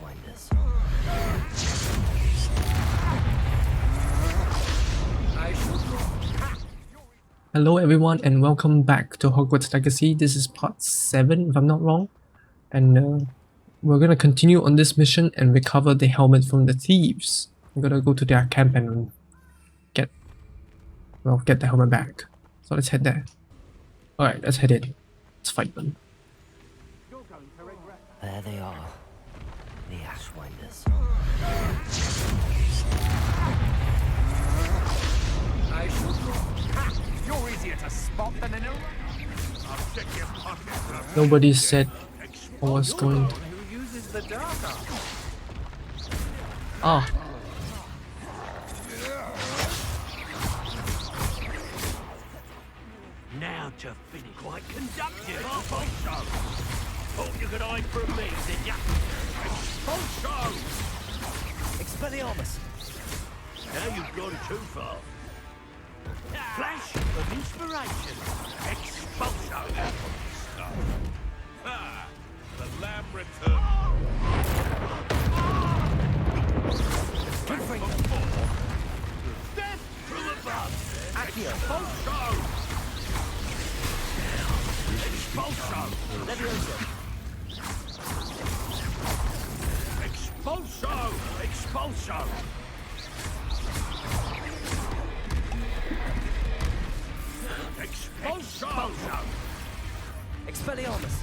Ashwinders. Hello everyone and welcome back to Hogwarts Legacy. This is part 7 if I'm not wrong. And we're gonna continue on this mission and recover the helmet from the thieves. I'm gonna go to their camp and get the helmet back. So let's head there. Alright, let's head in. Let's fight them. There they are. The Ashwinders. You're easier to spot than an Nobody said I was going to... who uses the dark art. Ah, Now to finish. Quite conductive, Fonso. Thought you could hide from me, did ya? Fonso! Expelliarmus! Now you've gone too far. Flash of inspiration. Expulso. Ah, the lamb returned. Death from above. Accio! Expulso! Expulso! Leviosa! Expulso! Expulso! Expulso! Expelliarmus!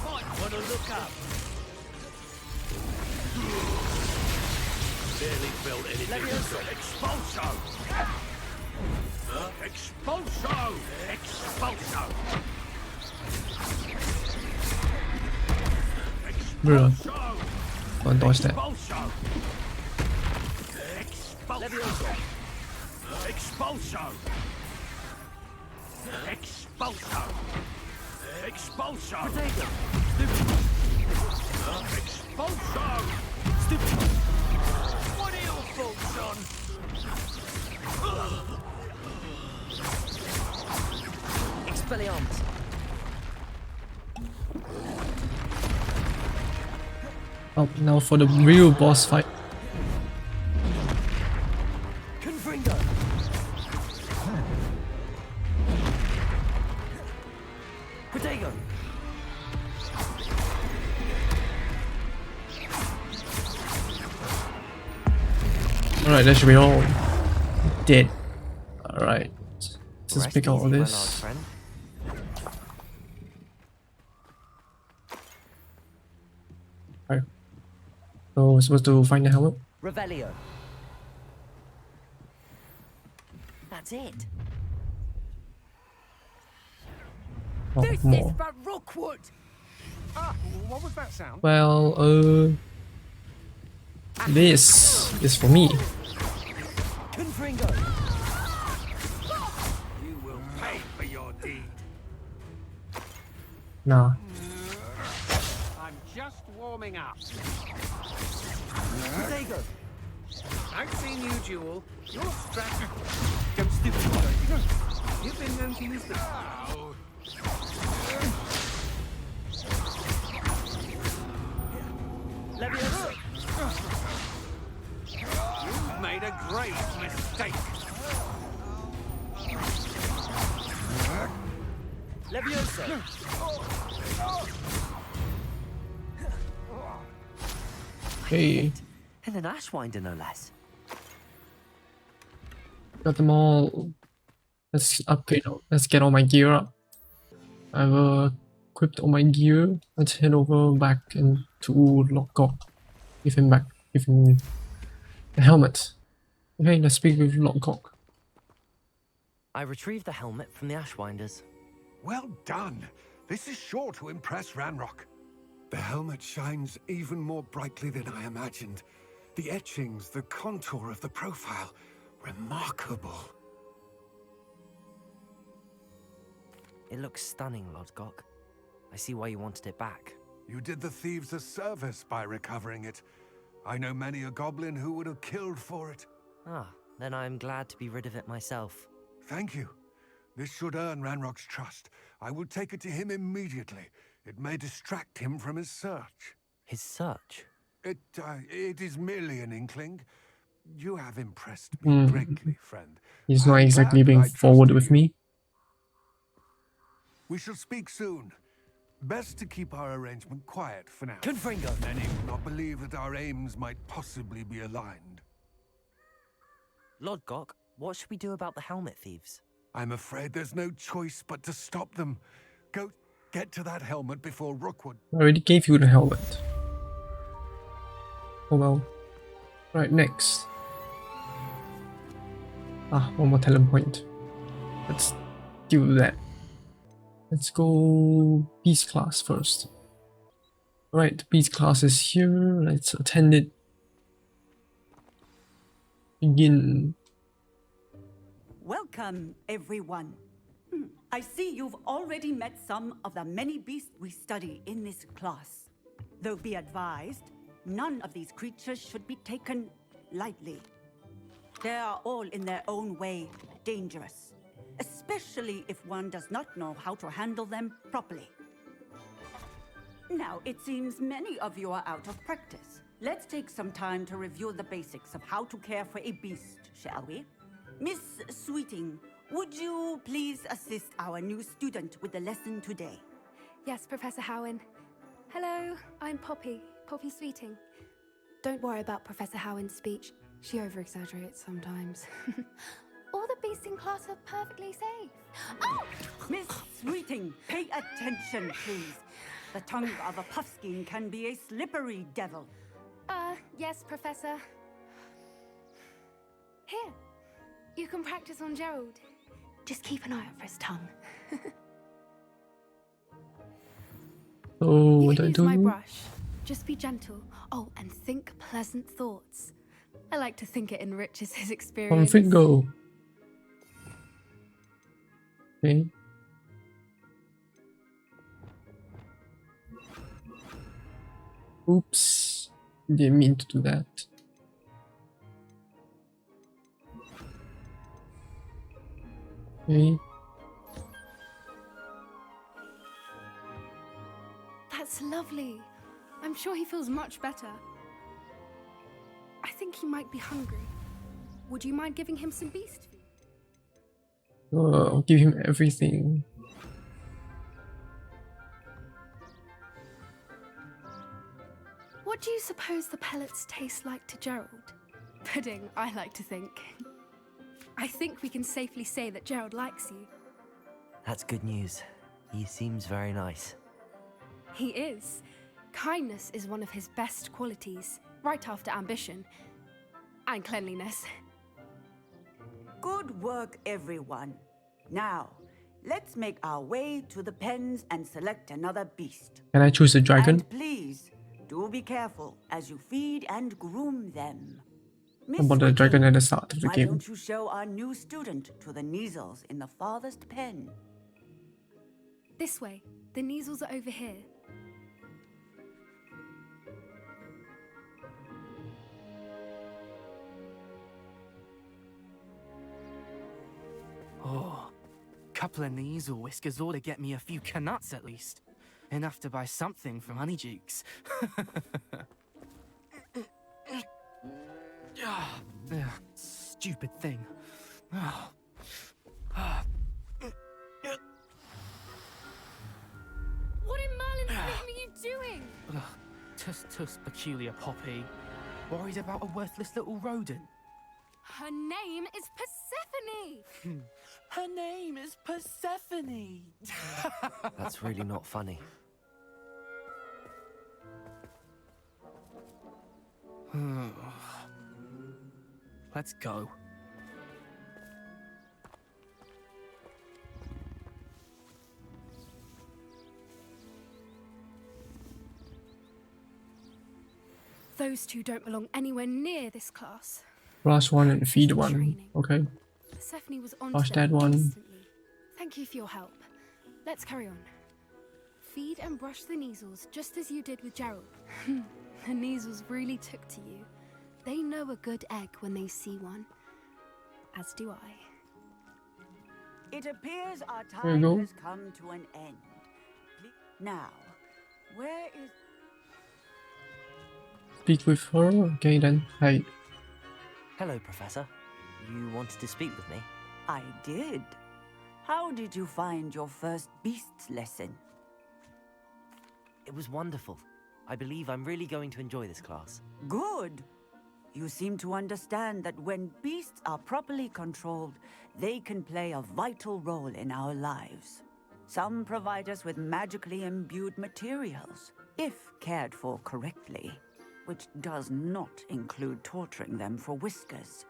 Might want to look up. Barely felt anything. Leviosa! Expulso! Expulso! Expulso! bruh. Expulso! Don't dodge that. Expulso! Expulso! Leviosa! Expulso! Expulso! Expulso! Potato! Expulso! Stupid! What are your thoughts on? Expelliarmus! Oh, now for the real boss fight. Confringo! Potato! Alright, that should be all dead. Alright. Let's just Rest pick all easy, my large this. friend. Alright. So we're supposed to find the helmet? Revelio. That's it. Oh, more. but Rookwood! Ah, what was that sound? Well, this is for me. Confringo! You will pay for your deed. Nah. I'm just warming up. Potato! I've seen you duel. You're strapped. Go stupid, why don't you? You've been known to use the... Leviosa! You've made a great mistake. Leviosa! Hey, And an Ashwinder, no less. got them all. Let's upgrade. Let's get all my gear up. I've equipped all my gear. Let's head over back into Lockcock. Give him the helmet. Okay, let's speak with Lockcock. I retrieved the helmet from the Ashwinders. Well done. This is sure to impress Ranrock. The helmet shines even more brightly than I imagined. The etchings, the contour of the profile, remarkable. It looks stunning, Lodgok. I see why you wanted it back. You did the thieves a service by recovering it. I know many a goblin who would have killed for it. Ah, then I'm glad to be rid of it myself. Thank you. This should earn Ranrock's trust. I will take it to him immediately. It may distract him from his search. His search? It is merely an inkling. You have impressed me greatly, friend. He's not I'm exactly glad being I forward trusted with you. me. We shall speak soon. Best to keep our arrangement quiet for now. Confringo. Many will not believe that our aims might possibly be aligned. Lord Gok, what should we do about the helmet thieves? I'm afraid there's no choice but to stop them. Go get to that helmet before Rookwood. I already gave you the helmet. Oh well. Right, next. One more talent point. Let's do that. Let's go beast class first. Right, the beast class is here. Let's attend it. Begin. Welcome, everyone. I see you've already met some of the many beasts we study in this class. Though be advised, none of these creatures should be taken lightly. They are all in their own way dangerous, especially if one does not know how to handle them properly. Now, it seems many of you are out of practice. Let's take some time to review the basics of how to care for a beast, shall we? Miss Sweeting, would you please assist our new student with the lesson today? Yes, Professor Howen. Hello, I'm Poppy Sweeting. Don't worry about Professor Howen's speech. She over-exaggerates sometimes. All the beasts in class are perfectly safe. Oh! Miss Sweeting, pay attention, please. The tongue of a puffskein can be a slippery devil. Yes, Professor. Here, you can practice on Gerald. Just keep an eye out for his tongue. Oh, You what can I use do? my brush. Just be gentle. Oh, and think pleasant thoughts. I like to think it enriches his experience. Confringo. Okay. Oops. Didn't mean to do that. Okay. That's lovely. I'm sure he feels much better. I think he might be hungry. Would you mind giving him some beast food? I'll give him everything. What do you suppose the pellets taste like to Gerald? Pudding, I like to think. I think we can safely say that Gerald likes you. That's good news. He seems very nice. He is. Kindness is one of his best qualities, right after ambition. And cleanliness. Good work, everyone. Now, let's make our way to the pens and select another beast. Can I choose a dragon? And please, do be careful as you feed and groom them. How about the dragon at the start of the Why game? don't you show our new student to the Neasels in the farthest pen? This way. The Neasels are over here. Oh, couple of Neasel whiskers ought to get me a few canuts at least. Enough to buy something from Honeydukes. Stupid thing. What in Merlin's name are you doing? Tuss, peculiar Poppy. Worried about a worthless little rodent. Her name is Persephone! Her name is Persephone. That's really not funny. Let's go. Those two don't belong anywhere near this class. Brush one and feed one. Training. Okay. Persephone was on Brush to them that one. instantly. Thank you for your help. Let's carry on. Feed and brush the Neasels just as you did with Gerald. The Neasels really took to you. They know a good egg when they see one. As do I. It appears our There you time go. has come to an end. Now, where is... speak with her. Okay then. Hey. Hello, Professor. You wanted to speak with me? I did. How did you find your first beasts lesson? It was wonderful. I believe I'm really going to enjoy this class. Good. You seem to understand that when beasts are properly controlled, they can play a vital role in our lives. Some provide us with magically imbued materials, if cared for correctly, which does not include torturing them for whiskers.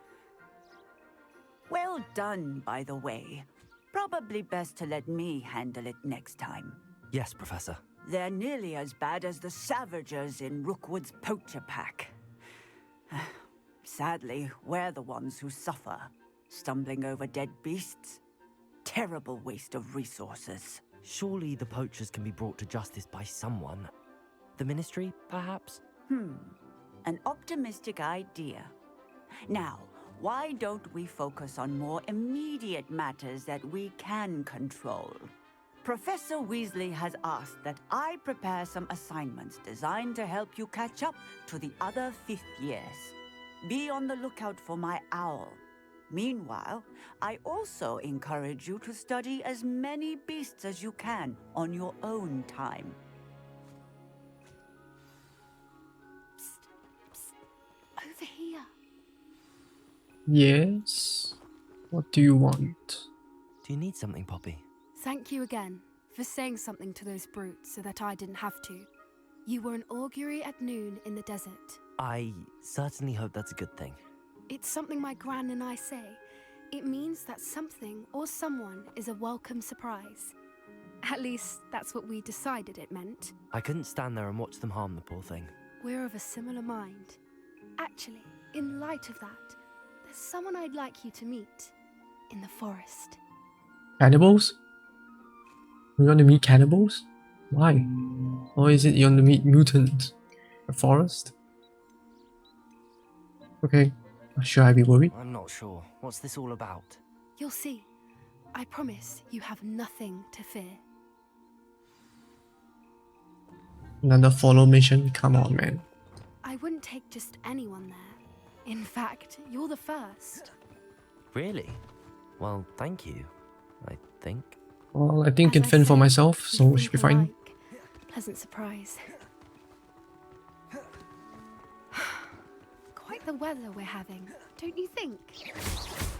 Well done, by the way. Probably best to let me handle it next time. Yes, Professor. They're nearly as bad as the Savagers in Rookwood's poacher pack. Sadly, we're the ones who suffer, stumbling over dead beasts. Terrible waste of resources. Surely the poachers can be brought to justice by someone. The Ministry, perhaps? An optimistic idea. Now, why don't we focus on more immediate matters that we can control? Professor Weasley has asked that I prepare some assignments designed to help you catch up to the other 5th years. Be on the lookout for my owl. Meanwhile, I also encourage you to study as many beasts as you can on your own time. Over here. Yes. What do you want? Do you need something, Poppy? Thank you again for saying something to those brutes so that I didn't have to. You were an augury at noon in the desert. I certainly hope that's a good thing. It's something my gran and I say. It means that something or someone is a welcome surprise. At least, that's what we decided it meant. I couldn't stand there and watch them harm the poor thing. We're of a similar mind. Actually, in light of that, there's someone I'd like you to meet. In the forest. Cannibals? You want to meet cannibals? Why? Or is it you want to meet mutants? The forest? Okay. Should I be worried? I'm not sure. What's this all about? You'll see. I promise you have nothing to fear. Another follow mission? Come on, man. I wouldn't take just anyone there. In fact, you're the first. Really? Well, thank you, I think. Well, I think I can As I fend for said, myself, so you've it should be been fine. polite. Pleasant surprise. Quite the weather we're having, don't you think?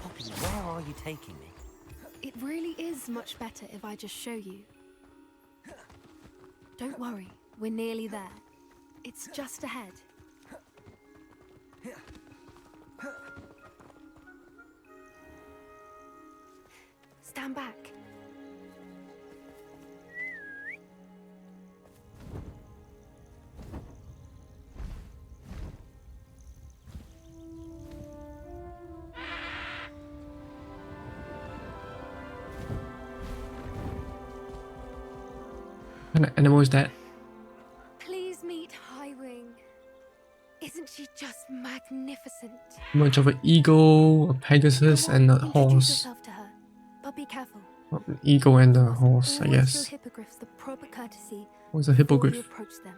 Poppy, where are you taking me? It really is much better if I just show you. Don't worry, we're nearly there. It's just ahead. Stand back. What kind of animal is that? Please meet Highwing. Isn't she just magnificent? Much of an eagle, a Pegasus, Come on, and a introduce horse. yourself to her, but be careful. Well, an eagle and a horse, I Always guess. show hippogriffs the proper courtesy What's a before you hippogriff? approach them.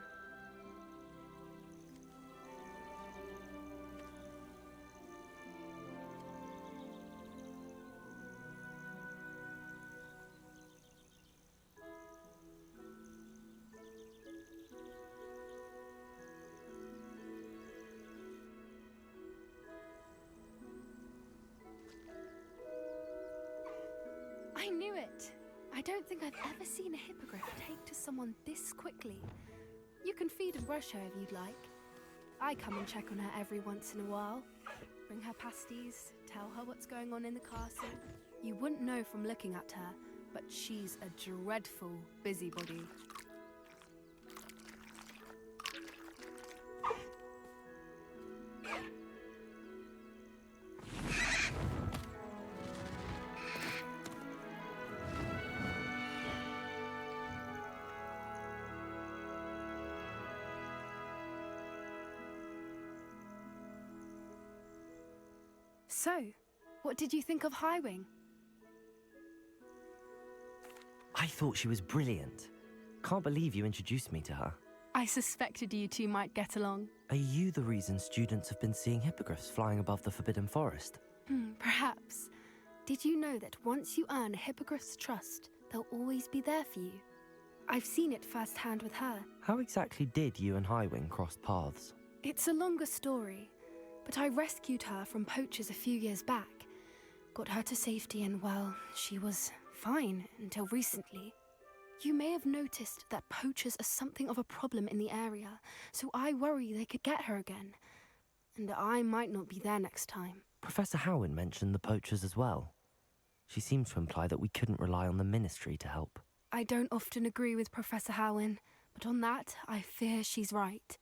I knew it! I don't think I've ever seen a hippogriff take to someone this quickly. You can feed and brush her if you'd like. I come and check on her every once in a while. Bring her pasties, tell her what's going on in the castle. You wouldn't know from looking at her, but she's a dreadful busybody. So, what did you think of Highwing? I thought she was brilliant. Can't believe you introduced me to her. I suspected you two might get along. Are you the reason students have been seeing hippogriffs flying above the Forbidden Forest? Perhaps. Did you know that once you earn a hippogriff's trust, they'll always be there for you? I've seen it firsthand with her. How exactly did you and Highwing cross paths? It's a longer story, but I rescued her from poachers a few years back. Got her to safety and, well, she was fine until recently. You may have noticed that poachers are something of a problem in the area, so I worry they could get her again. And I might not be there next time. Professor Howin mentioned the poachers as well. She seemed to imply that we couldn't rely on the Ministry to help. I don't often agree with Professor Howin, but on that, I fear she's right.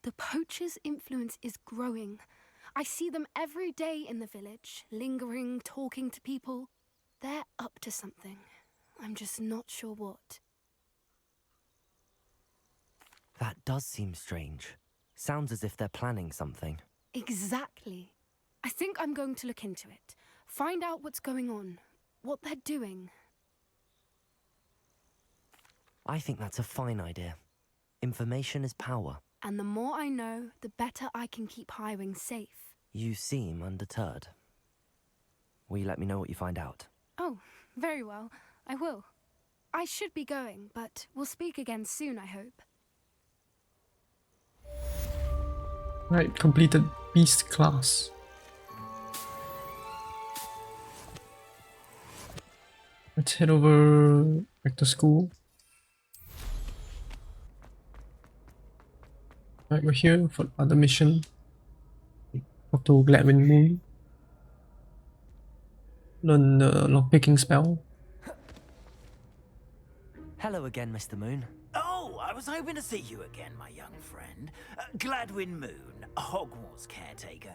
The poachers' influence is growing. I see them every day in the village, lingering, talking to people. They're up to something. I'm just not sure what. That does seem strange. Sounds as if they're planning something. Exactly. I think I'm going to look into it. Find out what's going on, what they're doing. I think that's a fine idea. Information is power. And the more I know, the better I can keep Highwing safe. You seem undeterred. Will you let me know what you find out? Oh, very well. I will. I should be going, but we'll speak again soon, I hope. Right, completed Beast class. Let's head over back to school. Right, we're here for another mission. Talk to Gladwin Moon. Learn the lockpicking spell. Hello again, Mr. Moon. Oh, I was hoping to see you again, my young friend. Gladwin Moon, Hogwarts caretaker,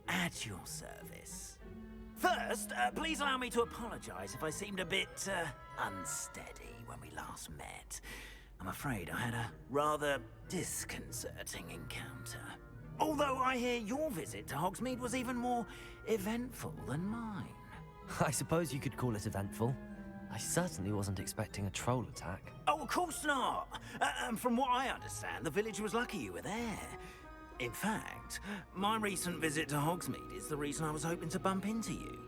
at your service. First, please allow me to apologize if I seemed a bit unsteady when we last met. I'm afraid I had a rather disconcerting encounter. Although I hear your visit to Hogsmeade was even more eventful than mine. I suppose you could call it eventful. I certainly wasn't expecting a troll attack. Oh, of course not. From what I understand, the village was lucky you were there. In fact, my recent visit to Hogsmeade is the reason I was hoping to bump into you.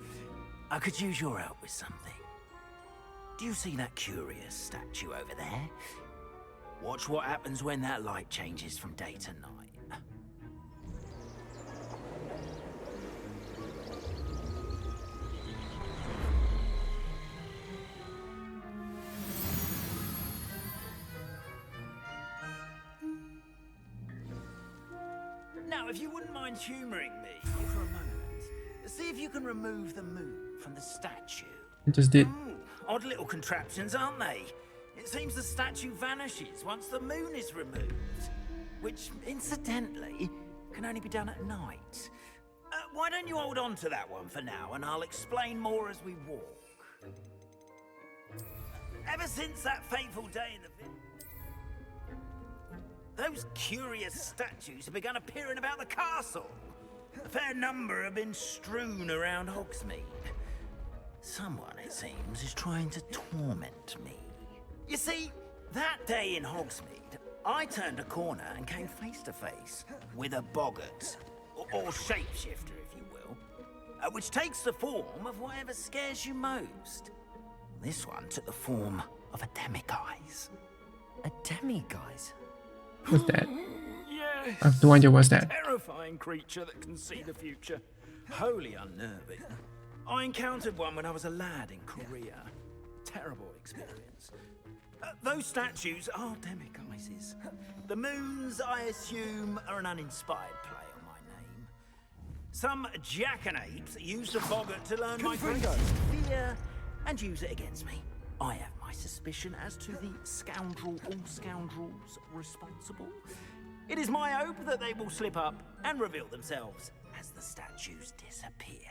I could use your help with something. Do you see that curious statue over there? Watch what happens when that light changes from day to night. Now, if you wouldn't mind humoring me for a moment, see if you can remove the moon from the statue. I just did. Odd little contraptions, aren't they? It seems the statue vanishes once the moon is removed, which, incidentally, can only be done at night. Why don't you hold on to that one for now, and I'll explain more as we walk. Ever since that fateful day in the village, those curious statues have begun appearing about the castle. A fair number have been strewn around Hogsmeade. Someone, it seems, is trying to torment me. You see, that day in Hogsmeade, I turned a corner and came face to face with a boggart, or shapeshifter, if you will, which takes the form of whatever scares you most. This one took the form of a demiguise. A demiguise? What's that? Yes. I have no idea what's that. Terrifying creature that can see the future. Wholly unnerving. I encountered one when I was a lad in Korea. Terrible experience. Those statues are demiguises. The moons, I assume, are an uninspired play on my name. Some jackanapes used a boggart to learn my greatest fear and use it against me. I have my suspicion as to the scoundrel or scoundrels responsible. It is my hope that they will slip up and reveal themselves as the statues disappear.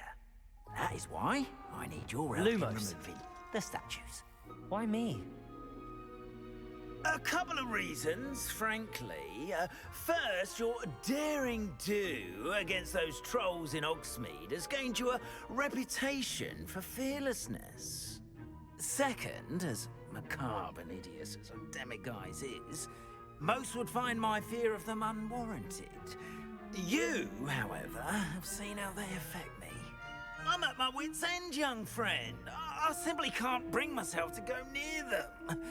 That is why I need your help in Lumos. removing the statues. Why me? A couple of reasons, frankly. First, your daring do against those trolls in Hogsmeade has gained you a reputation for fearlessness. Second, as macabre and hideous as a demiguise is, Most would find my fear of them unwarranted. You, however, have seen how they affect me. I'm at my wit's end, young friend. I simply can't bring myself to go near them.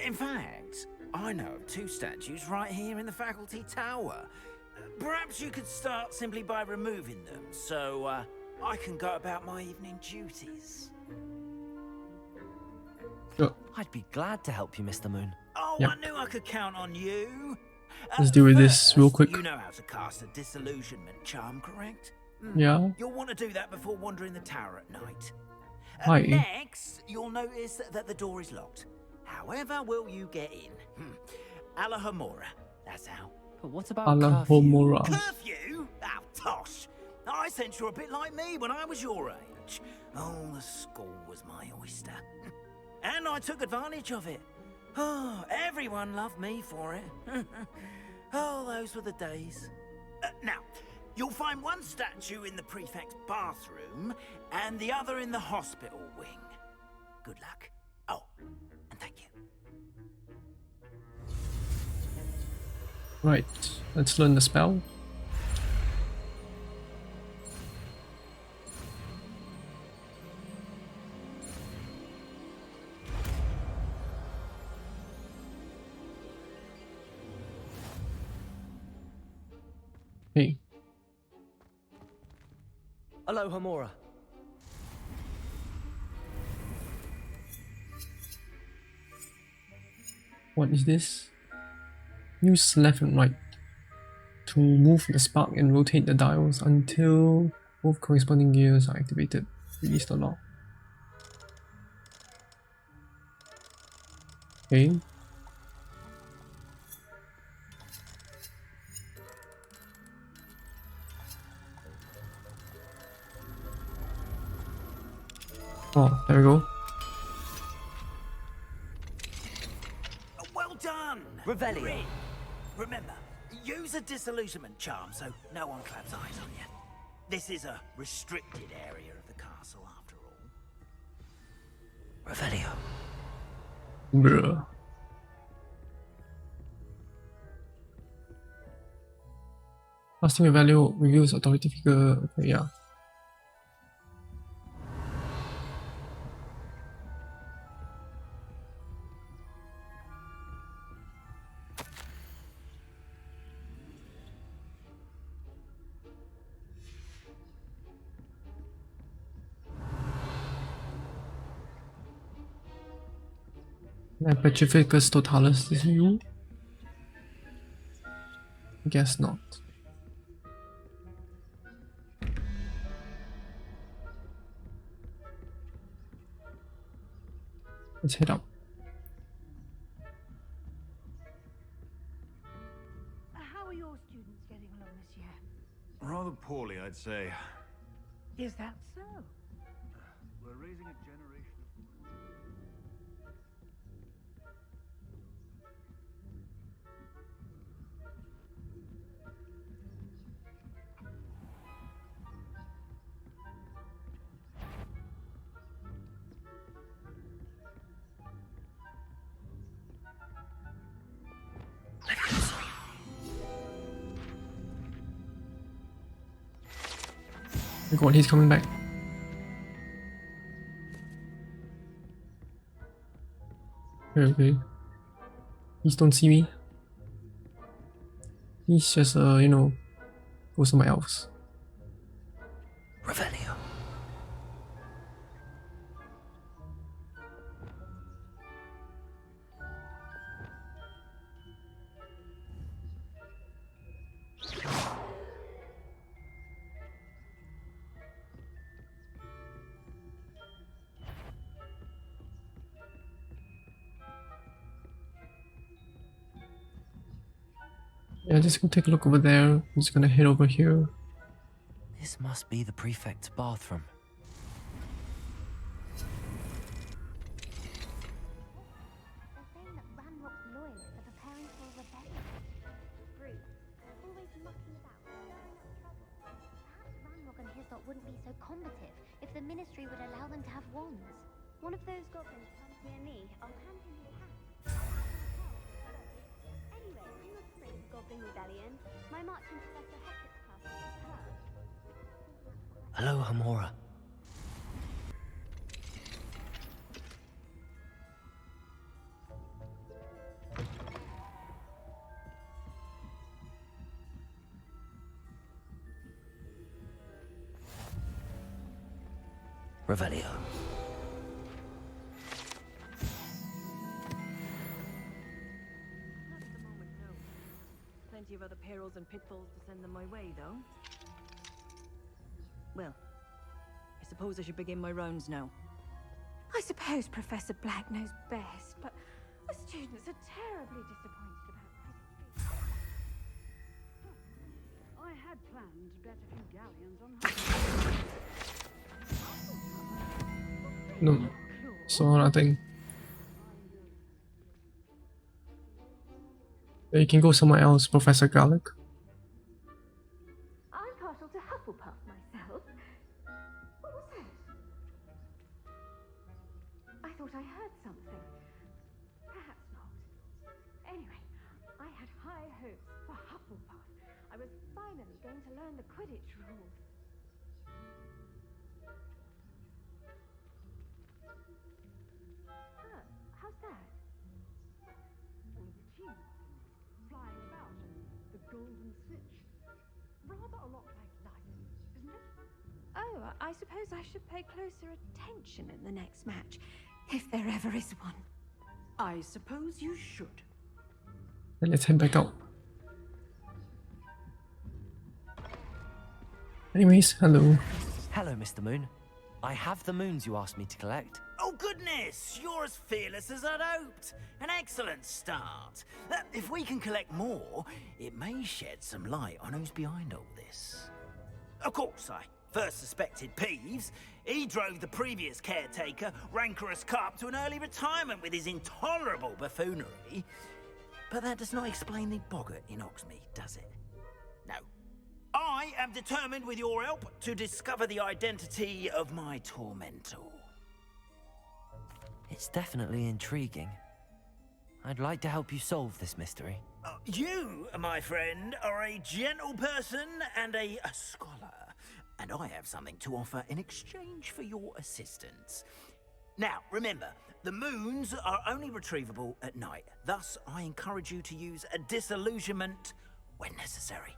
In fact, I know of 2 statues right here in the faculty tower. Perhaps you could start simply by removing them, so I can go about my evening duties. Sure. I'd be glad to help you, Mr. Moon. Oh, Yep. I knew I could count on you. Let's deal with this real quick. You know how to cast a disillusionment charm, correct? Yeah. You'll want to do that before wandering the tower at night. Hi. Next, you'll notice that the door is locked. However will you get in? Alahomora, that's how. But what about Alahomora. Curfew? Oh, tosh. I sense you're a bit like me when I was your age. Oh, the school was my oyster. And I took advantage of it. Oh, everyone loved me for it. Oh, those were the days. Now, you'll find one statue in the prefect's bathroom and the other in the hospital wing. Good luck. Oh, and thank you. Right, let's learn the spell. Hey, Alohomora. what is this? Use left and right to move the spark and rotate the dials until both corresponding gears are activated. Release the lock. Okay. Oh, there we go. Well done! Revelio. Remember, use a disillusionment charm so no one claps eyes on you. This is a restricted area of the castle, after all. Revelio. Bruh. Casting a value reveals authority figure. Okay, yeah. Petrificus Totalis is you? Guess not. Let's head up. How are your students getting along this year? Rather poorly, I'd say. Is that so? We're raising a generation of... Oh my god, he's coming back. Okay. Please don't see me. He's just, you know, go somewhere else. Revelio. Yeah, just go take a look over there. I'm just gonna head over here. This must be the prefect's bathroom. They're saying that Ranrock's loyalists are preparing for a rebellion. Rude. Always mucking about, stirring up trouble. Perhaps Ranrock and his lot wouldn't be so combative if the Ministry would allow them to have wands. One of those goblins comes near me, I'll hand him your hat. Anyway, Goblin Rebellion. My marching Professor Hector's class is her. Hello, Hamora. Revelio. Not at the moment, no. Plenty of other perils and pitfalls to send them my way, though. Well, I suppose I should begin my rounds now. I suppose Professor Black knows best, but the students are terribly disappointed about Quidditch. I had planned to bet a few galleons on No, so nothing. You can go somewhere else, Professor Garlic. I'm partial to Hufflepuff myself. What was that? I thought I heard something. Perhaps not. Anyway, I had high hopes for Hufflepuff. I was finally going to learn the Quidditch rules. How's that? the team flying about and the golden snitch. Rather a lot like life, isn't it? Oh, I suppose I should pay closer attention in the next match, if there ever is one. I suppose you should. Then let's head back out. Anyways, hello. Hello, Mr. Moon. I have the moons you asked me to collect. Oh, goodness! You're as fearless as I'd hoped. An excellent start. If we can collect more, it may shed some light on who's behind all this. Of course, I first suspected Peeves. He drove the previous caretaker, Rancorous Carp, to an early retirement with his intolerable buffoonery. But that does not explain the boggart in Hogsmeade, does it? No. I am determined, with your help, to discover the identity of my tormentor. It's definitely intriguing. I'd like to help you solve this mystery. You, my friend, are a gentle person and a scholar, and I have something to offer in exchange for your assistance. Now, remember, the moons are only retrievable at night. Thus, I encourage you to use a disillusionment when necessary.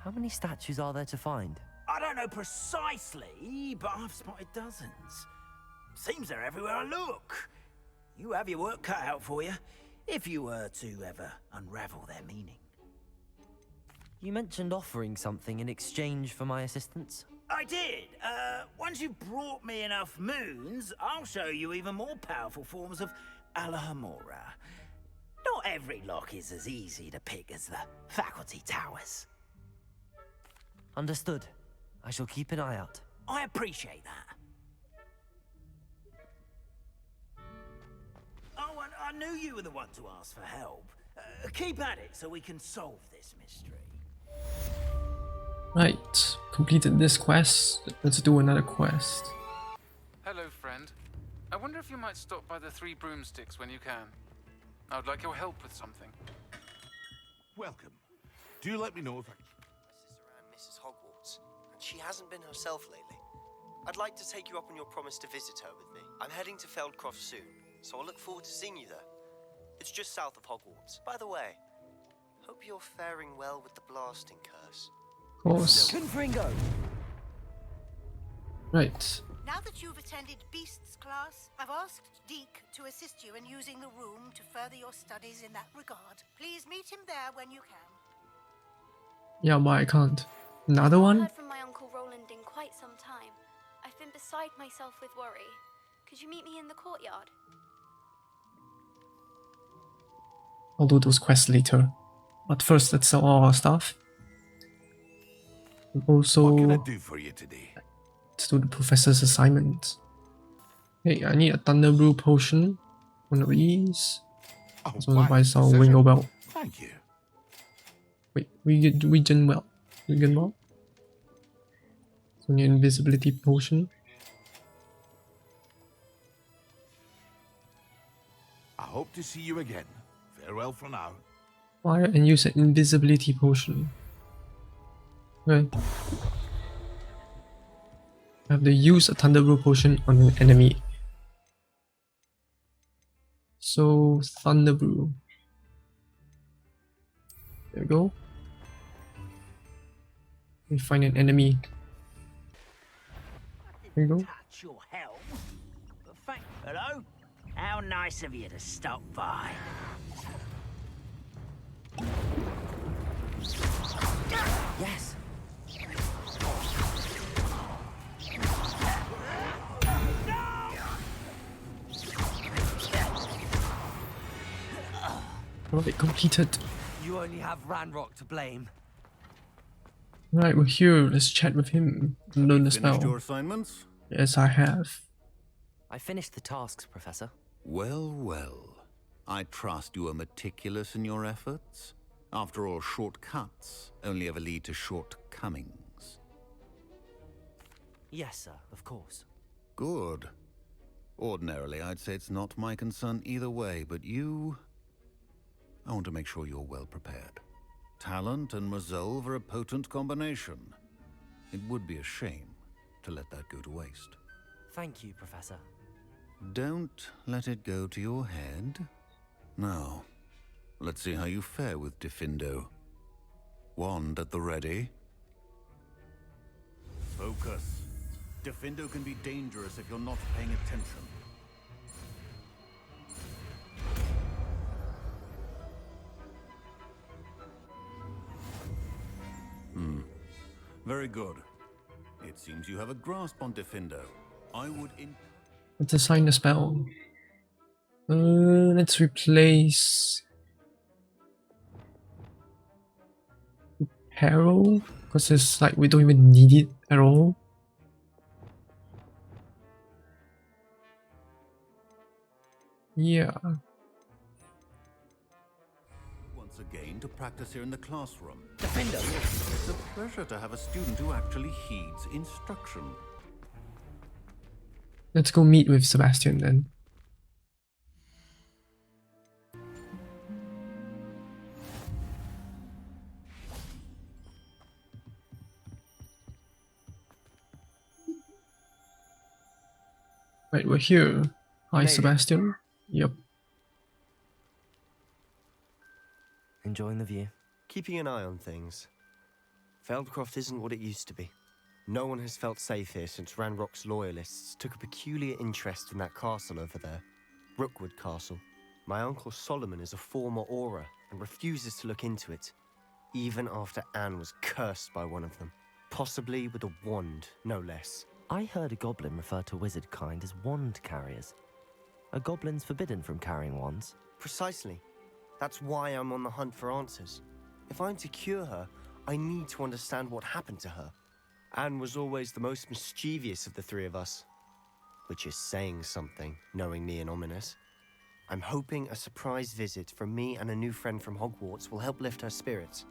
How many statues are there to find? I don't know precisely, but I've spotted dozens. Seems they're everywhere I look. You have your work cut out for you, if you were to ever unravel their meaning. You mentioned offering something in exchange for my assistance? I did. Once you've brought me enough moons, I'll show you even more powerful forms of Alohomora. Not every lock is as easy to pick as the faculty towers. Understood. I shall keep an eye out. I appreciate that. Oh, and I knew you were the one to ask for help. Keep at it so we can solve this mystery. Right, completed this quest. Let's do another quest. Hello, friend. I wonder if you might stop by the Three Broomsticks when you can. I would like your help with something. Welcome. Do let me know if I... My sister Anne misses Hogwarts, and she hasn't been herself lately. I'd like to take you up on your promise to visit her with me. I'm heading to Feldcroft soon, so I'll look forward to seeing you there. It's just south of Hogwarts. By the way, hope you're faring well with the blasting curse. Of course. Confringo! Right. Now that you've attended Beasts class, I've asked Deke to assist you in using the room to further your studies in that regard. Please meet him there when you can. Yeah, but I can't. Another I've one? heard from my uncle Roland in quite some time. I've been beside myself with worry. Could you meet me in the courtyard? I'll do those quests later. But first, let's sell all our stuff. And also, What can I do for you today? let's do the professor's assignment. Hey, I need a Thunder Brew potion. One of these. Oh, So to buy some Wingo Belt. Thank you. Wait, Regen Well. Regen Well? So need invisibility potion. I hope to see you again, Farewell for now. Fire and use an invisibility potion. Okay. I have to use a thunder brew potion on an enemy. So thunder brew. There we go. We find an enemy. There you go. Touch your help. Hello? How nice of you to stop by. Yes. Well, it completed. You only have Ranrock to blame. Right, we're here. Let's chat with him and learn the spell. Finished your assignments? Yes, I have. I finished the tasks, Professor. Well, well. I trust you are meticulous in your efforts. After all, shortcuts only ever lead to shortcomings. Yes, sir, of course. Good. Ordinarily, I'd say it's not my concern either way, but you... I want to make sure you're well prepared. Talent and resolve are a potent combination. It would be a shame to let that go to waste. Thank you, Professor. Don't let it go to your head. Now, let's see how you fare with Diffindo. Wand at the ready. Focus. Diffindo can be dangerous if you're not paying attention. Very good. It seems you have a grasp on Diffindo. I would Let's assign the spell. Let's replace Peril, because it's like we don't even need it at all. Yeah. once again to practice here in the classroom. Defender! It's a pleasure to have a student who actually heeds instruction. Let's go meet with Sebastian then. Right, we're here. Hi, Sebastian. Yep. Enjoying the view? Keeping an eye on things. Feldcroft isn't what it used to be. No one has felt safe here since Ranrock's loyalists took a peculiar interest in that castle over there. Rookwood Castle. My uncle Solomon is a former Auror and refuses to look into it, even after Anne was cursed by one of them. Possibly with a wand, no less. I heard a goblin refer to wizard kind as wand carriers. Are goblins forbidden from carrying wands? Precisely. That's why I'm on the hunt for answers. If I'm to cure her, I need to understand what happened to her. Anne was always the most mischievous of the three of us. Which is saying something, knowing me and ominous. I'm hoping a surprise visit from me and a new friend from Hogwarts will help lift her spirits.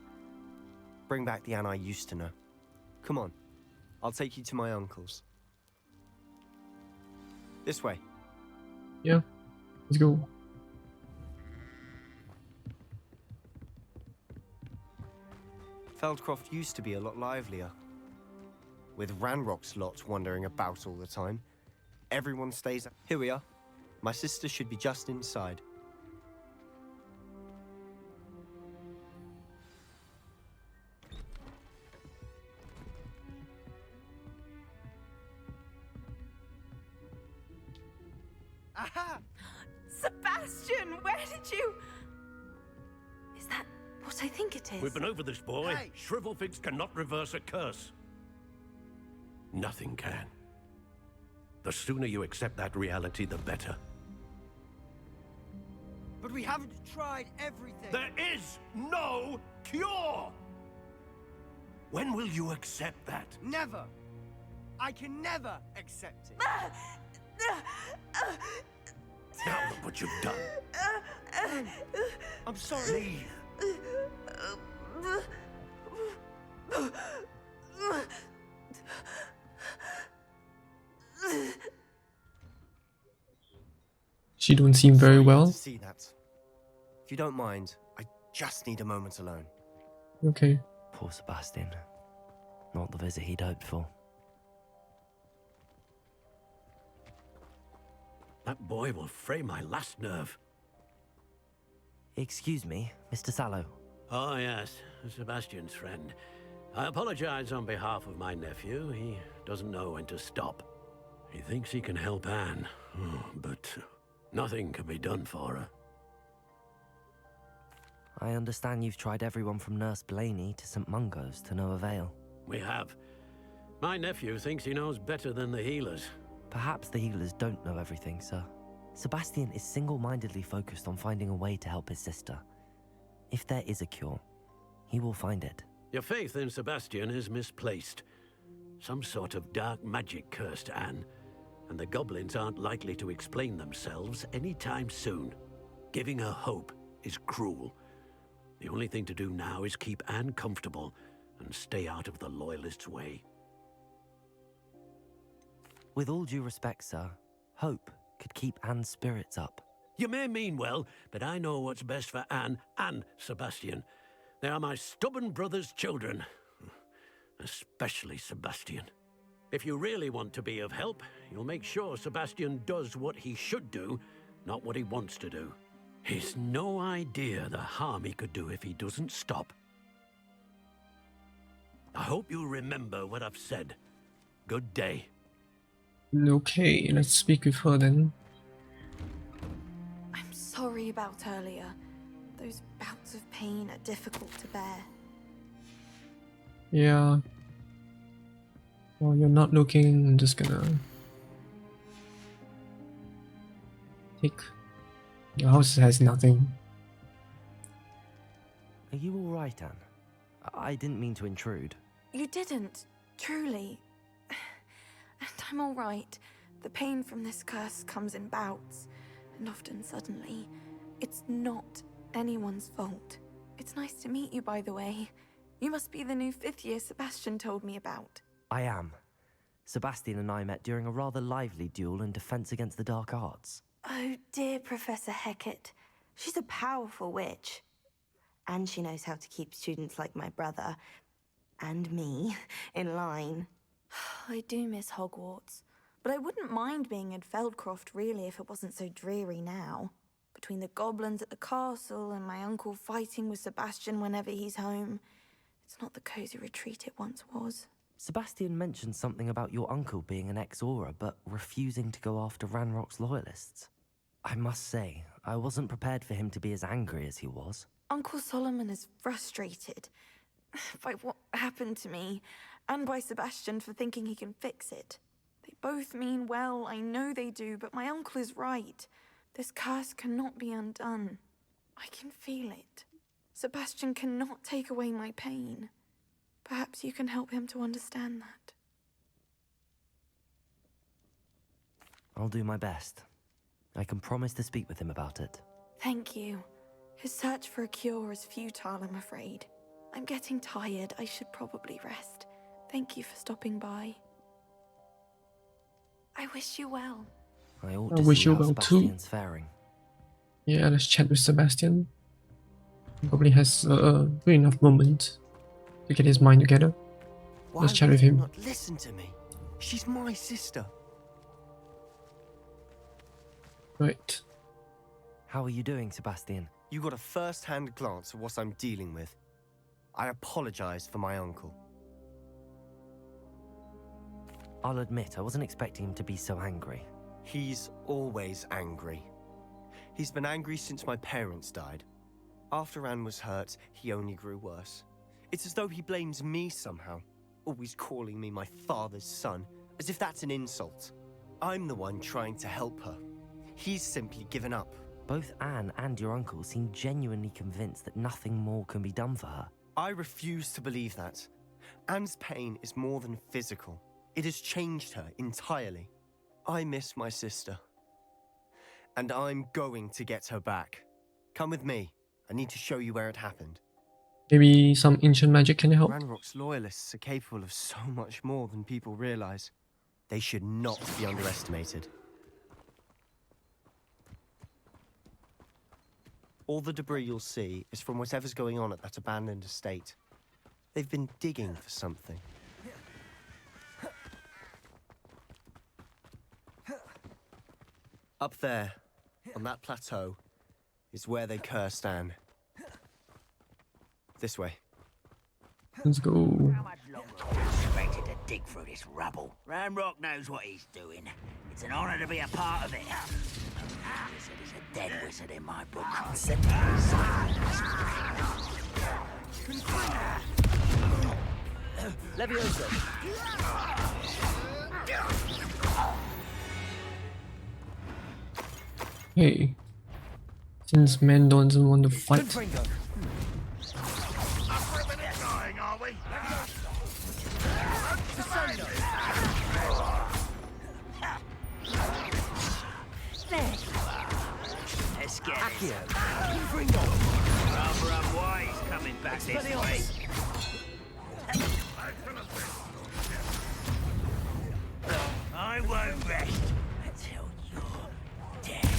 Bring back the Anne I used to know. Come on, I'll take you to my uncle's. This way. Yeah, let's go. Feldcroft used to be a lot livelier. With Ranrock's lot wandering about all the time. Everyone stays... Here we are. My sister should be just inside. Aha! Sebastian, where did you... Is that what I think it is? We've been over this, boy. Hey. Shrivelfigs cannot reverse a curse. Nothing can. The sooner you accept that reality, the better. But we haven't tried everything. There is no cure! When will you accept that? Never. I can never accept it. Now look what you've done. I'm sorry. She don't seem very well. See that. If you don't mind, I just need a moment alone. Okay. Poor Sebastian. Not the visit he'd hoped for. That boy will fray my last nerve. Excuse me, Mr. Sallow. Oh, yes, Sebastian's friend. I apologize on behalf of my nephew. He doesn't know when to stop. He thinks he can help Anne, but nothing can be done for her. I understand you've tried everyone from Nurse Blaney to St. Mungo's to no avail. We have. My nephew thinks he knows better than the healers. Perhaps the healers don't know everything, sir. Sebastian is single-mindedly focused on finding a way to help his sister. If there is a cure, he will find it. Your faith in Sebastian is misplaced. Some sort of dark magic cursed Anne, and the goblins aren't likely to explain themselves anytime soon. Giving her hope is cruel. The only thing to do now is keep Anne comfortable and stay out of the Loyalists' way. With all due respect, sir, hope could keep Anne's spirits up. You may mean well, but I know what's best for Anne and Sebastian. They are my stubborn brother's children. Especially Sebastian. If you really want to be of help, you'll make sure Sebastian does what he should do, not what he wants to do. He's no idea the harm he could do if he doesn't stop. I hope you'll remember what I've said. Good day. Okay, let's speak with her then. I'm sorry about earlier. Those bouts of pain are difficult to bear. Yeah. Well, you're not looking. I'm just gonna take. Your house has nothing. Are you all right, Anne? I didn't mean to intrude. You didn't, truly. And I'm all right. The pain from this curse comes in bouts, and often suddenly. It's not anyone's fault. It's nice to meet you, by the way. You must be the new 5th year Sebastian told me about. I am. Sebastian and I met during a rather lively duel in defense against the dark arts. Oh, dear Professor Hecat. She's a powerful witch. And she knows how to keep students like my brother, and me, in line. I do miss Hogwarts, but I wouldn't mind being in Feldcroft, really, if it wasn't so dreary now. Between the goblins at the castle and my uncle fighting with Sebastian whenever he's home, it's not the cozy retreat it once was. Sebastian mentioned something about your uncle being an ex-Auror, but refusing to go after Ranrock's loyalists. I must say, I wasn't prepared for him to be as angry as he was. Uncle Solomon is frustrated by what happened to me, and by Sebastian for thinking he can fix it. They both mean well, I know they do, but my uncle is right. This curse cannot be undone. I can feel it. Sebastian cannot take away my pain. Perhaps you can help him to understand that. I'll do my best. I can promise to speak with him about it. Thank you. His search for a cure is futile, I'm afraid. I'm getting tired. I should probably rest. Thank you for stopping by. I wish you well. I ought I to wish see you how well too. Sebastian's faring. Yeah, let's chat with Sebastian. He probably has a good enough moment to get his mind together. Let's chat would with you him. not listen to me? She's my sister. Right. How are you doing, Sebastian? You got a first-hand glance at what I'm dealing with. I apologize for my uncle. I'll admit, I wasn't expecting him to be so angry. He's always angry. He's been angry since my parents died. After Anne was hurt, he only grew worse. It's as though he blames me somehow, always calling me my father's son, as if that's an insult. I'm the one trying to help her. He's simply given up. Both Anne and your uncle seem genuinely convinced that nothing more can be done for her. I refuse to believe that. Anne's pain is more than physical. It has changed her entirely. I miss my sister. And I'm going to get her back. Come with me. I need to show you where it happened. Maybe some ancient magic can help. Ranrock's loyalists are capable of so much more than people realize. They should not be underestimated. All the debris you'll see is from whatever's going on at that abandoned estate. They've been digging for something. Up there, on that plateau, is where they cursed Anne. This way. Let's go. How much longer are we expected to dig through this rubble? Ranrock knows what he's doing. It's an honor to be a part of it. Wizard is a dead wizard in my book. Leviosa. Hey, since men doesn't want to fight, Dying, are we? Let's get it. Rather unwise coming back this way. I won't rest until you're dead.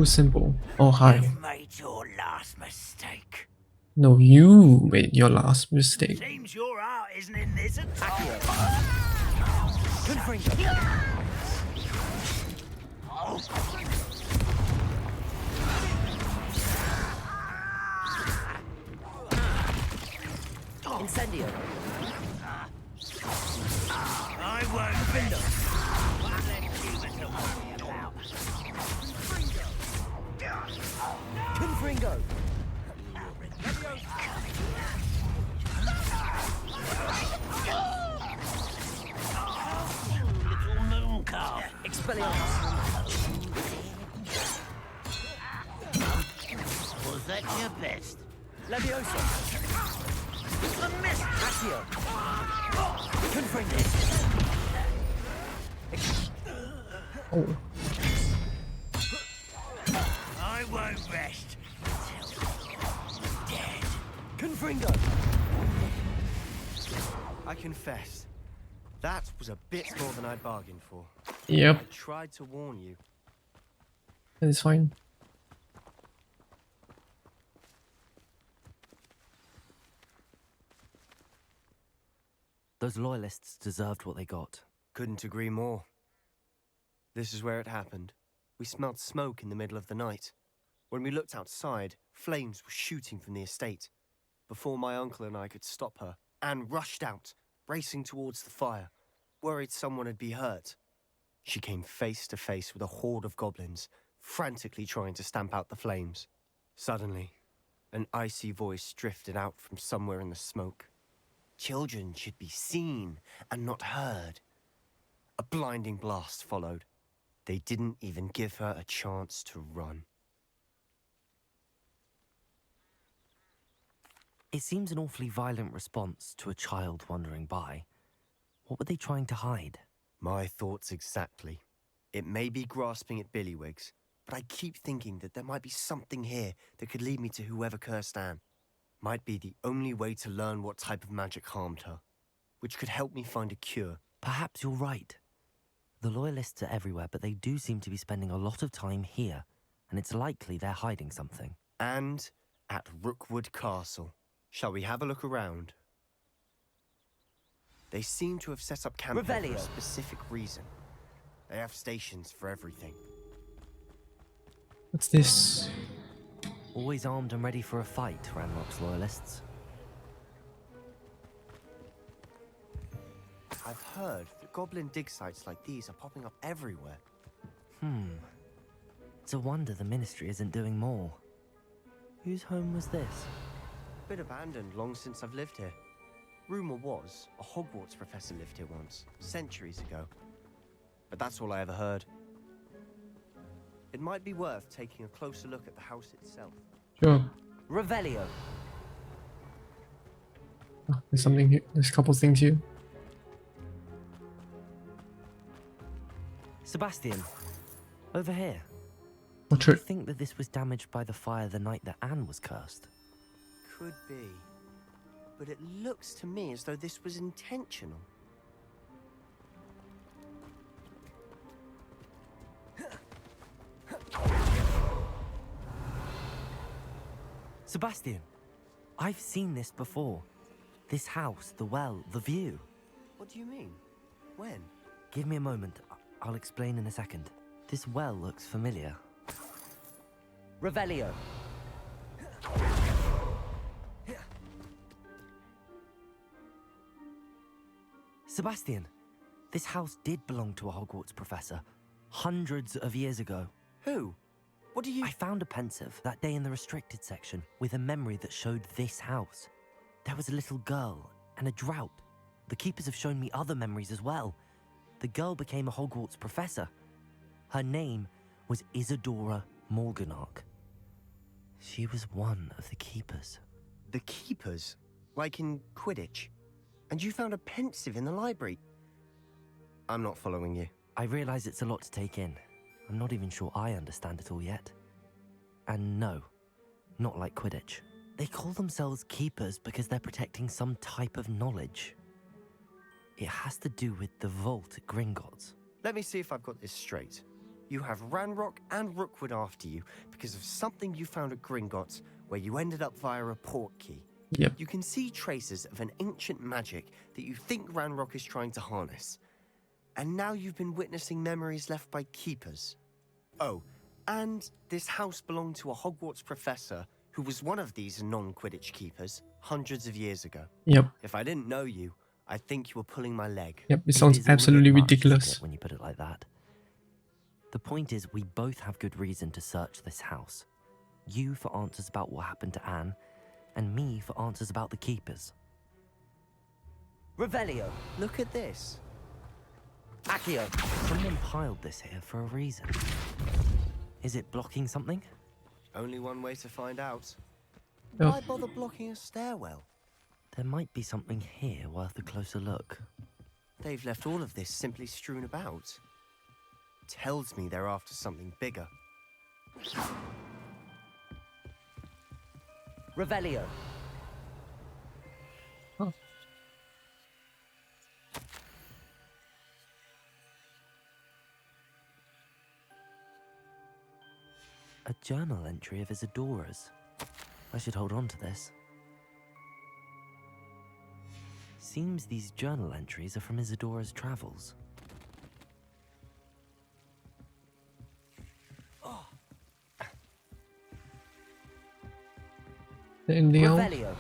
too simple. Oh, hi. You've made your last mistake. No, you made your last mistake. Seems your heart isn't in this at all. Incendio. I won't finish. One less human to worry about. Confringo. Little moon calf. Expelliarmus. Was that your best? Leviosa. A miss. Accio. Confringo. Oh. I won't rest until you're dead. Confringo. I confess, that was a bit more than I bargained for. Yep. I tried to warn you. That is fine. Those loyalists deserved what they got. Couldn't agree more. This is where it happened. We smelled smoke in the middle of the night. When we looked outside, flames were shooting from the estate. Before my uncle and I could stop her, Anne rushed out, racing towards the fire, worried someone had been hurt. She came face to face with a horde of goblins, frantically trying to stamp out the flames. Suddenly, an icy voice drifted out from somewhere in the smoke. Children should be seen and not heard. A blinding blast followed. They didn't even give her a chance to run. It seems an awfully violent response to a child wandering by. What were they trying to hide? My thoughts exactly. It may be grasping at Billywigs, but I keep thinking that there might be something here that could lead me to whoever cursed Anne. Might be the only way to learn what type of magic harmed her, which could help me find a cure. Perhaps you're right. The loyalists are everywhere, but they do seem to be spending a lot of time here, and it's likely they're hiding something. And at Rookwood Castle. Shall we have a look around? They seem to have set up camp here for a specific reason. They have stations for everything. What's this? Always armed and ready for a fight, Ranrock's loyalists. I've heard that goblin dig sites like these are popping up everywhere. It's a wonder the Ministry isn't doing more. Whose home was this? Bit abandoned long since I've lived here. Rumor was a Hogwarts professor lived here once, centuries ago. But that's all I ever heard. It might be worth taking a closer look at the house itself. Sure. Revelio. Oh, there's something here. There's a couple things here. Sebastian, over here. What's Do you it? think that this was damaged by the fire the night that Anne was cursed? Could be. But it looks to me as though this was intentional. Sebastian, I've seen this before. This house, the well, the view. What do you mean? When? Give me a moment. I'll explain in a second. This well looks familiar. Revelio. Sebastian, this house did belong to a Hogwarts professor. Hundreds of years ago. Who? What do you... I found a pensive that day in the restricted section with a memory that showed this house. There was a little girl and a drought. The keepers have shown me other memories as well. The girl became a Hogwarts professor. Her name was Isadora Morganach. She was one of the keepers. The keepers? Like in Quidditch? And you found a pensive in the library? I'm not following you. I realize it's a lot to take in. I'm not even sure I understand it all yet. And no, not like Quidditch. They call themselves keepers because they're protecting some type of knowledge. It has to do with the vault at Gringotts. Let me see if I've got this straight. You have Ranrock and Rookwood after you because of something you found at Gringotts where you ended up via a port key. Yep. You can see traces of an ancient magic that you think Ranrock is trying to harness. And now you've been witnessing memories left by keepers. Oh, and this house belonged to a Hogwarts professor who was one of these non-Quidditch keepers hundreds of years ago. Yep. If I didn't know you, I think you were pulling my leg. Yep, it sounds absolutely ridiculous. When you put it like that. The point is, we both have good reason to search this house. You for answers about what happened to Anne, and me for answers about the keepers. Revelio. Look at this. Accio. Someone piled this here for a reason. Is it blocking something? Only one way to find out. Oh. Why bother blocking a stairwell? There might be something here worth a closer look. They've left all of this simply strewn about. Tells me they're after something bigger. Revelio. Oh. A journal entry of Isadora's. I should hold on to this. Seems these journal entries are from Isadora's travels. Anything else? Revelio.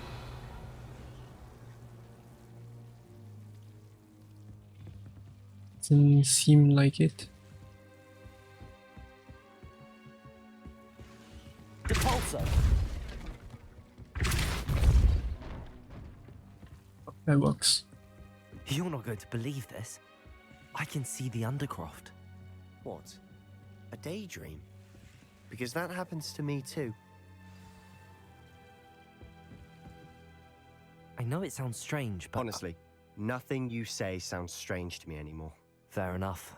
Doesn't seem like it. Depulso. That works. You're not going to believe this. I can see the Undercroft. What? A daydream? Because that happens to me too. I know it sounds strange, but... Honestly, nothing you say sounds strange to me anymore. Fair enough.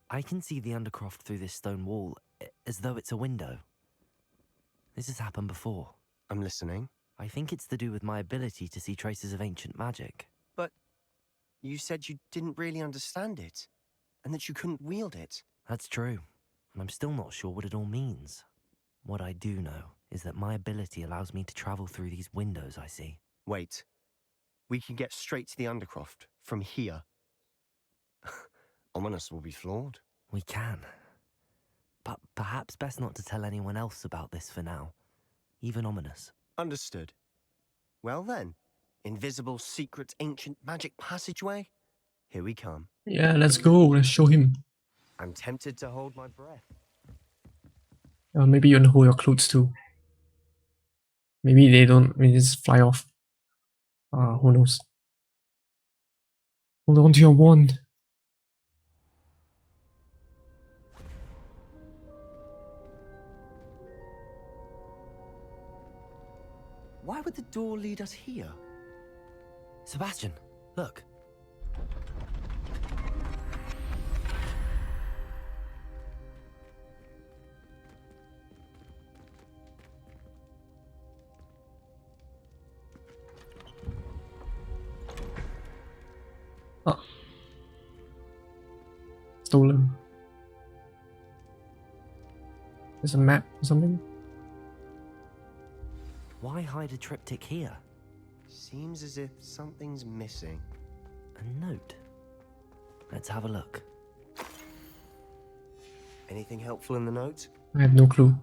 I can see the Undercroft through this stone wall, as though it's a window. This has happened before. I'm listening. I think it's to do with my ability to see traces of ancient magic. But you said you didn't really understand it, and that you couldn't wield it. That's true, and I'm still not sure what it all means. What I do know is that my ability allows me to travel through these windows I see. Wait. We can get straight to the Undercroft from here. Ominous will be floored. We can. But perhaps best not to tell anyone else about this for now. Even Ominous. Understood. Well then, invisible, secret, ancient magic passageway? Here we come. Yeah, let's go. Let's show him. I'm tempted to hold my breath. Maybe you want to hold your clothes too. Maybe they don't. Maybe just fly off. Who knows? Hold on to your wand. Why would the door lead us here? Sebastian, look. Oh. Stolen. There's a map or something. Why hide a triptych here? Seems as if something's missing. A note. Let's have a look. Anything helpful in the note? I have no clue.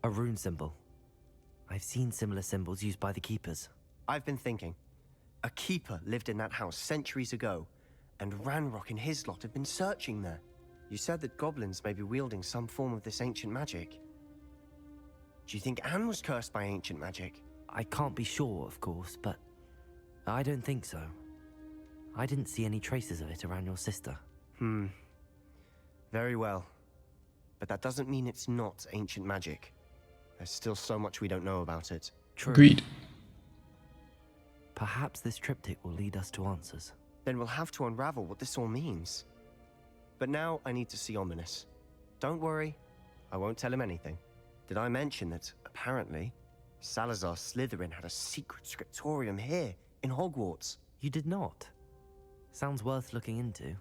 A rune symbol. I've seen similar symbols used by the keepers. I've been thinking. A keeper lived in that house centuries ago, and Ranrock and his lot have been searching there. You said that goblins may be wielding some form of this ancient magic. Do you think Anne was cursed by ancient magic? I can't be sure, of course, but I don't think so. I didn't see any traces of it around your sister. Very well. But that doesn't mean it's not ancient magic. There's still so much we don't know about it. True. Agreed. Perhaps this triptych will lead us to answers. Then we'll have to unravel what this all means. But now I need to see Ominous. Don't worry, I won't tell him anything. Did I mention that, apparently, Salazar Slytherin had a secret scriptorium here, in Hogwarts? You did not? Sounds worth looking into.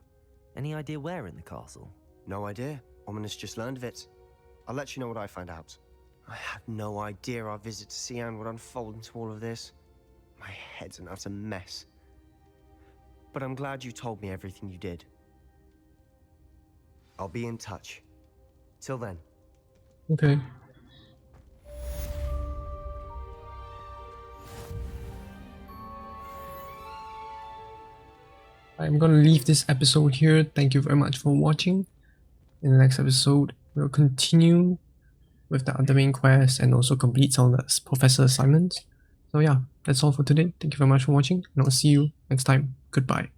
Any idea where in the castle? No idea. Ominous just learned of it. I'll let you know what I find out. I had no idea our visit to see Anne would unfold into all of this. My head's an utter mess. But I'm glad you told me everything you did. I'll be in touch. Till then. Okay. I'm gonna leave this episode here. Thank you very much for watching. In the next episode, we'll continue with the other main quest and also complete some of the professor assignments. So yeah, that's all for today. Thank you very much for watching, and I'll see you next time. Goodbye.